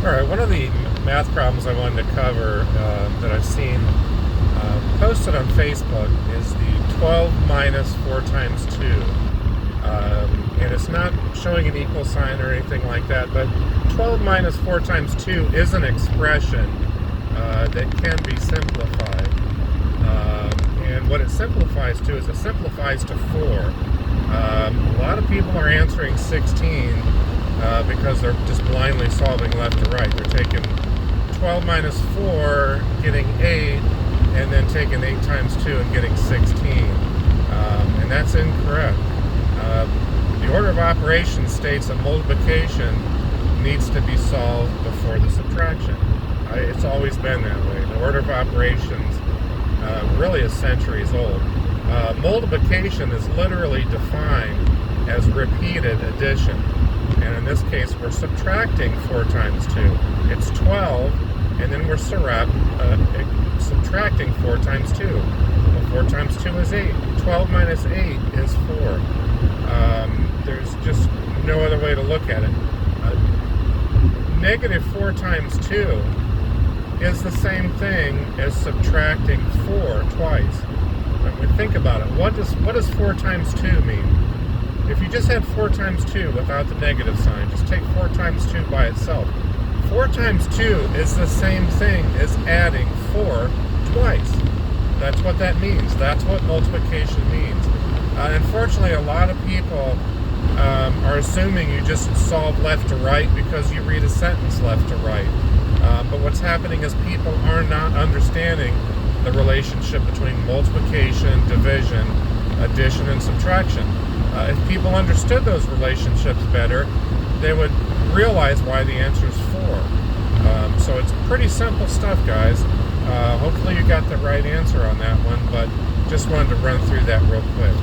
Alright, one of the math problems I wanted to cover that I've seen posted on Facebook is the 12 minus 4 times 2. And it's not showing an equal sign or anything like that, but 12 minus 4 times 2 is an expression that can be simplified. And what it simplifies to is it simplifies to 4. A lot of people are answering 16 because they're just blindly solving left to right. They're taking 12 minus 4, getting 8, and then taking 8 times 2 and getting 16. And that's incorrect. The order of operations states that multiplication needs to be solved before the subtraction. It's always been that way. The order of operations really is centuries old. Multiplication is literally defined as repeated addition. And in this case, we're subtracting 4 times 2. It's 12, and then we're subtracting 4 times 2. Well, 4 times 2 is 8. 12 minus 8 is 4. There's just no other way to look at it. Negative 4 times 2 is the same thing as subtracting 4 twice. When we think about it, what does 4 times 2 mean? If you just had 4 times 2 without the negative sign, just take 4 times 2 by itself. 4 times 2 is the same thing as adding 4 twice. That's what that means. That's what multiplication means. Unfortunately, a lot of people are assuming you just solve left to right because you read a sentence left to right. But what's happening is people are not understanding the relationship between multiplication, division, addition, and subtraction. If people understood those relationships better, they would realize why the answer is 4. So it's pretty simple stuff, guys. Hopefully you got the right answer on that one, but just wanted to run through that real quick.